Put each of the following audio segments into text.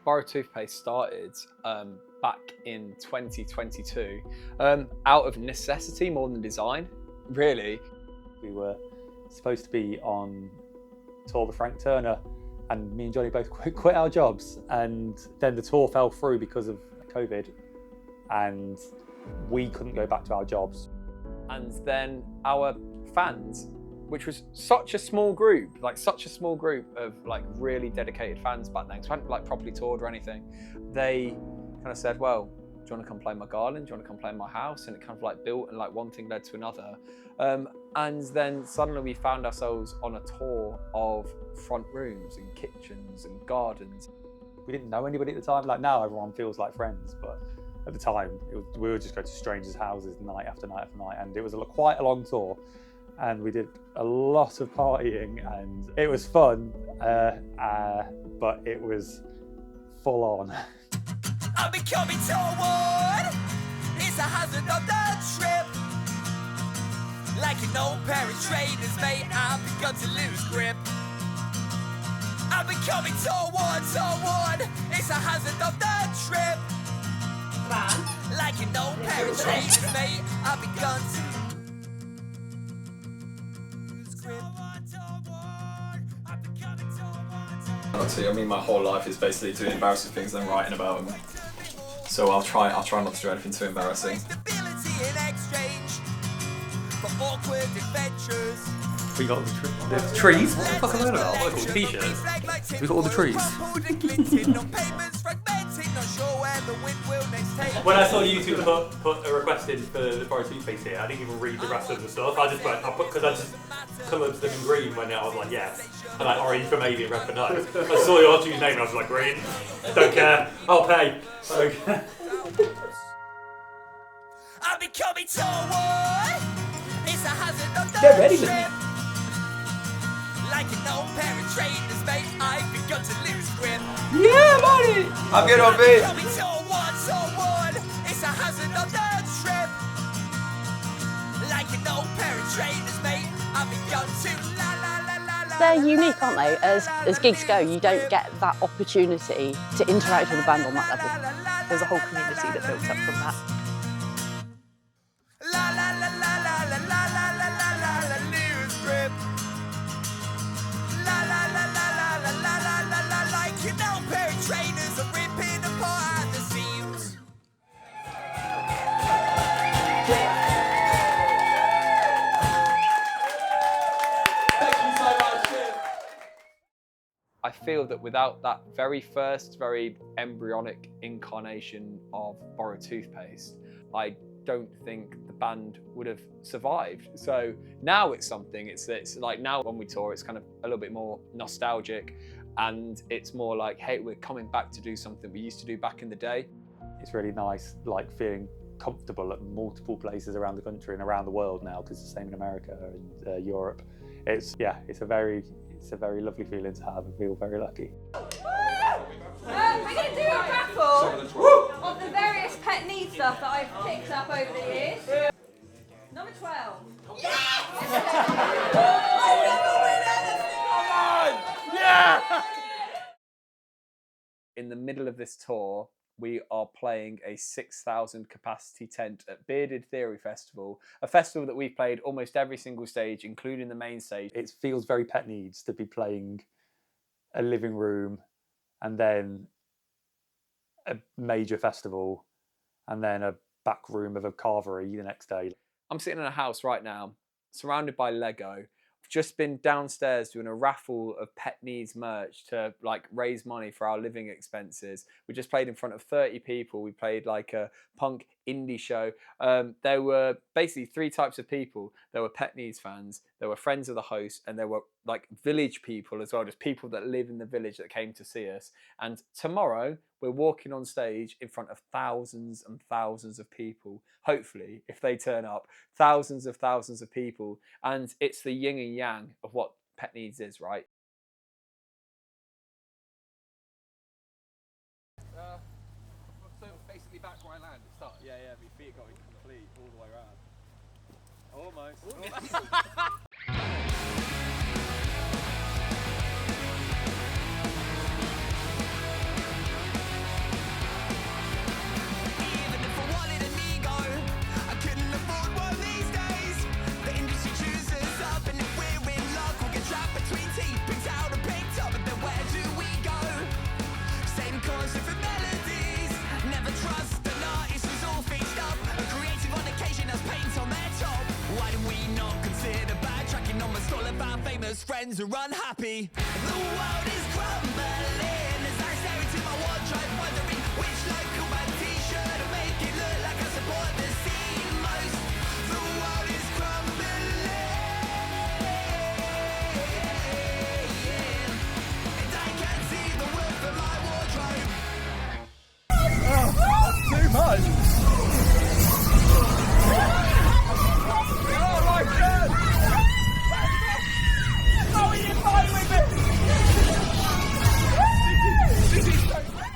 Boro Toothpaste started back in 2022 out of necessity more than design, really. We were supposed to be on tour with Frank Turner, and me and Johnny both quit our jobs, and then the tour fell through because of COVID, and we couldn't go back to our jobs. And then our fans, which was such a small group of like really dedicated fans back then, because we hadn't like properly toured or anything, they kind of said, well, do you want to come play in my garden? Do you want to come play in my house? And it kind of like built, and like one thing led to another. And then suddenly we found ourselves on a tour of front rooms and kitchens and gardens. We didn't know anybody at the time. Like now everyone feels like friends, but at the time we would just go to strangers' houses night after night after night, and it was quite a long tour. And we did a lot of partying, and it was fun, but it was full on. I'm becoming toward, it's a hazard of the trip. Like an old pair of trainers, mate, I've begun to lose grip. I'm becoming toward, it's a hazard of the trip. Like an old pair of trainers, mate, I've begun to I mean, my whole life is basically doing embarrassing things and writing about them. So I'll try not to do anything too embarrassing. We got the trees. What the fuck am I about? What are they called? T-shirts. We got all the trees. When I saw you two put a request in for the Boro Toothpaste here, I didn't even read the rest of the stuff. Because I just coloured them in green when I was like, yes. And like orange for maybe and red for no. I saw your two's name and I was like, green. Don't care. I'll pay. Okay. I'm becoming toward, it's a hazard of the Get ready with me. Like an old pair of trainers, mate, I've begun to lose grip. Yeah, buddy! I'm good on it. Becoming toward, it's a hazard of the trip. Like an old pair of trainers, mate, I've begun to la la la la la. They're unique, aren't they? As gigs go, you don't get that opportunity to interact with the band on that level. There's a whole community that builds up from that. La la la la la la la la la la la lose grip. La la la la la la la la la la like an old pair of trainers are ripping apart at the seams. I feel that without that very first, very embryonic incarnation of Boro Toothpaste, I don't think the band would have survived. So now it's something, it's like now when we tour, it's kind of a little bit more nostalgic, and it's more like, hey, we're coming back to do something we used to do back in the day. It's really nice, like feeling comfortable at multiple places around the country and around the world now, because it's the same in America and Europe. It's a very lovely feeling to have, and feel very lucky. We're going to do a raffle of the various pet need stuff that I've picked up over the years. Number 12. In the middle of this tour, we are playing a 6,000 capacity tent at Bearded Theory Festival, a festival that we've played almost every single stage, including the main stage. It feels very Pet Needs to be playing a living room and then a major festival and then a back room of a carvery the next day. I'm sitting in a house right now, surrounded by Lego. I've just been downstairs doing a raffle of Pet Needs merch to like raise money for our living expenses. We just played in front of 30 people. We played like a punk indie show. There were basically 3 types of people. There were Pet Needs fans, there were friends of the host, and there were like village people as well, just people that live in the village that came to see us. And tomorrow we're walking on stage in front of thousands and thousands of people. Hopefully, if they turn up, thousands of people. And it's the yin and yang of what Pet Needs is, right? So basically back where I landed. Start. Yeah, my feet got complete all the way around. Almost. Even if I wanted an ego, I couldn't afford one these days. The industry chooses up, and if we're in luck, we'll get trapped between teeth, picked out and picked up. But then where do we go? Same chords, different melodies. Never trust an artist who's all fixed up. A creative on occasion has paint on their top. Why do we not consider backtracking almost all of our famous friends are unhappy? The world is crumbling as I stare into my wardrobe, wondering which local band t-shirt to make it look like I support the scene most. The world is crumbling, and I can't see the wood for my wardrobe. Too much. Oh my god!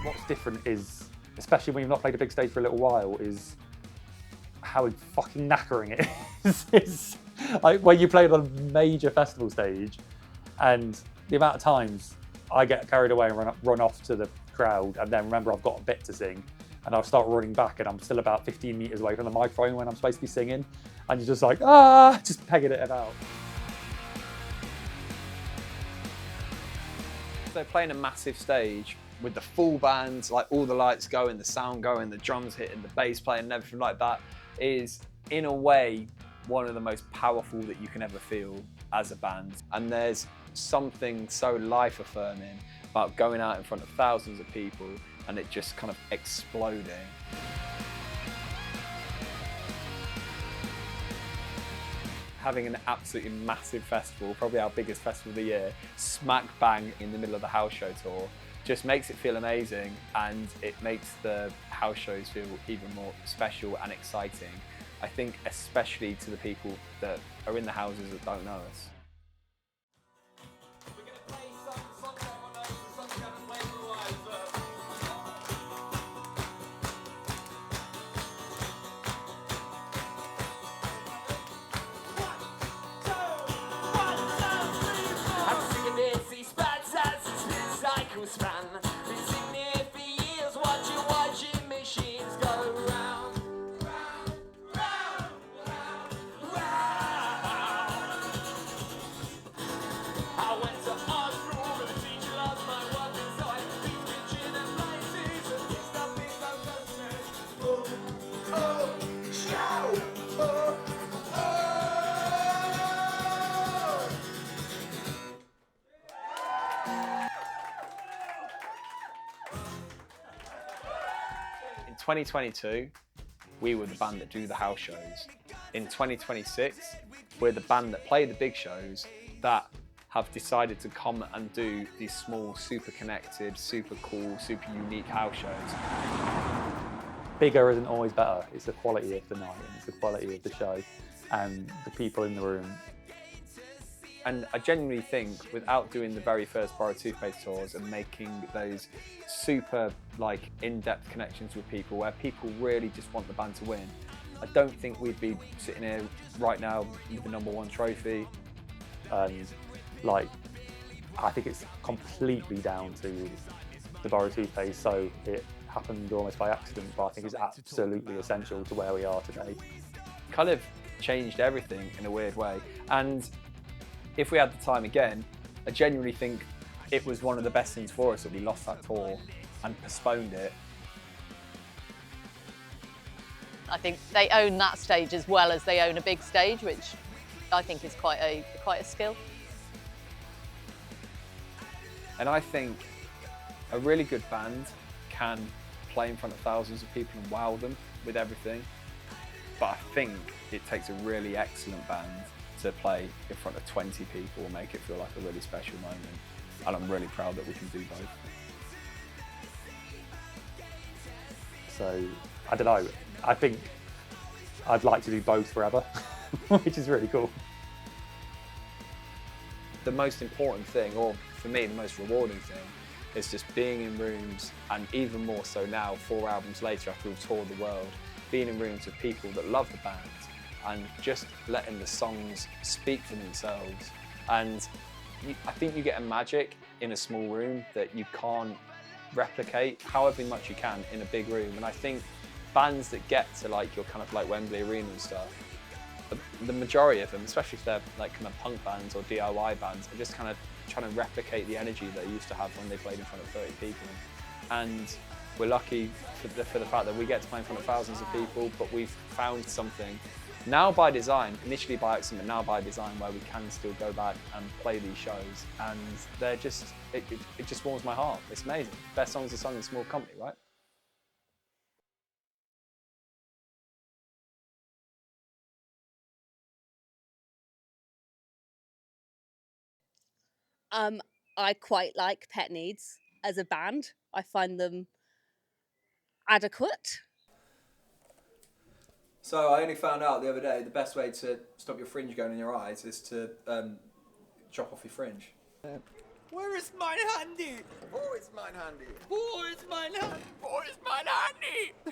What's different is, especially when you've not played a big stage for a little while, is how fucking knackering it is. It's like when you play on a major festival stage, and the amount of times I get carried away and run off to the crowd, and then remember I've got a bit to sing, and I'll start running back, and I'm still about 15 meters away from the microphone when I'm supposed to be singing, and you're just like, just pegging it about. So playing a massive stage with the full band, like all the lights going, the sound going, the drums hitting, the bass playing and everything like that is, in a way, one of the most powerful that you can ever feel as a band. And there's something so life-affirming about going out in front of thousands of people and it just kind of exploding. Having an absolutely massive festival, probably our biggest festival of the year, smack bang in the middle of the house show tour, just makes it feel amazing, and it makes the house shows feel even more special and exciting. I think especially to the people that are in the houses that don't know us. In 2022, we were the band that do the house shows. In 2026, we're the band that play the big shows that have decided to come and do these small, super connected, super cool, super unique house shows. Bigger isn't always better. It's the quality of the night and it's the quality of the show and the people in the room. And I genuinely think without doing the very first Borrowed Toothpaste tours and making those super like in-depth connections with people where people really just want the band to win, I don't think we'd be sitting here right now with the #1 trophy. And like, I think it's completely down to the Borrowed Toothpaste, so it happened almost by accident, but I think it's absolutely essential to where we are today. Kind of changed everything in a weird way. And if we had the time again, I genuinely think it was one of the best things for us that we lost that tour and postponed it. I think they own that stage as well as they own a big stage, which I think is quite a skill. And I think a really good band can play in front of thousands of people and wow them with everything. But I think it takes a really excellent band to play in front of 20 people and make it feel like a really special moment. And I'm really proud that we can do both. So, I don't know, I think I'd like to do both forever, which is really cool. The most important thing, or for me the most rewarding thing, is just being in rooms, and even more so now, 4 albums later after we've toured the world, being in rooms with people that love the band and just letting the songs speak for themselves. And I think you get a magic in a small room that you can't replicate however much you can in a big room. And I think bands that get to like your kind of like Wembley Arena and stuff, the majority of them, especially if they're like kind of punk bands or DIY bands, are just kind of trying to replicate the energy they used to have when they played in front of 30 people. And we're lucky for the fact that we get to play in front of thousands of people, but we've found something now by design, initially by accident, but now by design, where we can still go back and play these shows, and they're just, it just warms my heart. It's amazing. Best songs are sung in small company, right? I quite like Pet Needs as a band. I find them adequate. So I only found out the other day the best way to stop your fringe going in your eyes is to chop off your fringe. Where is mein Handy? Wo ist mein Handy? Wo ist mein Handy? Wo ist mein Handy?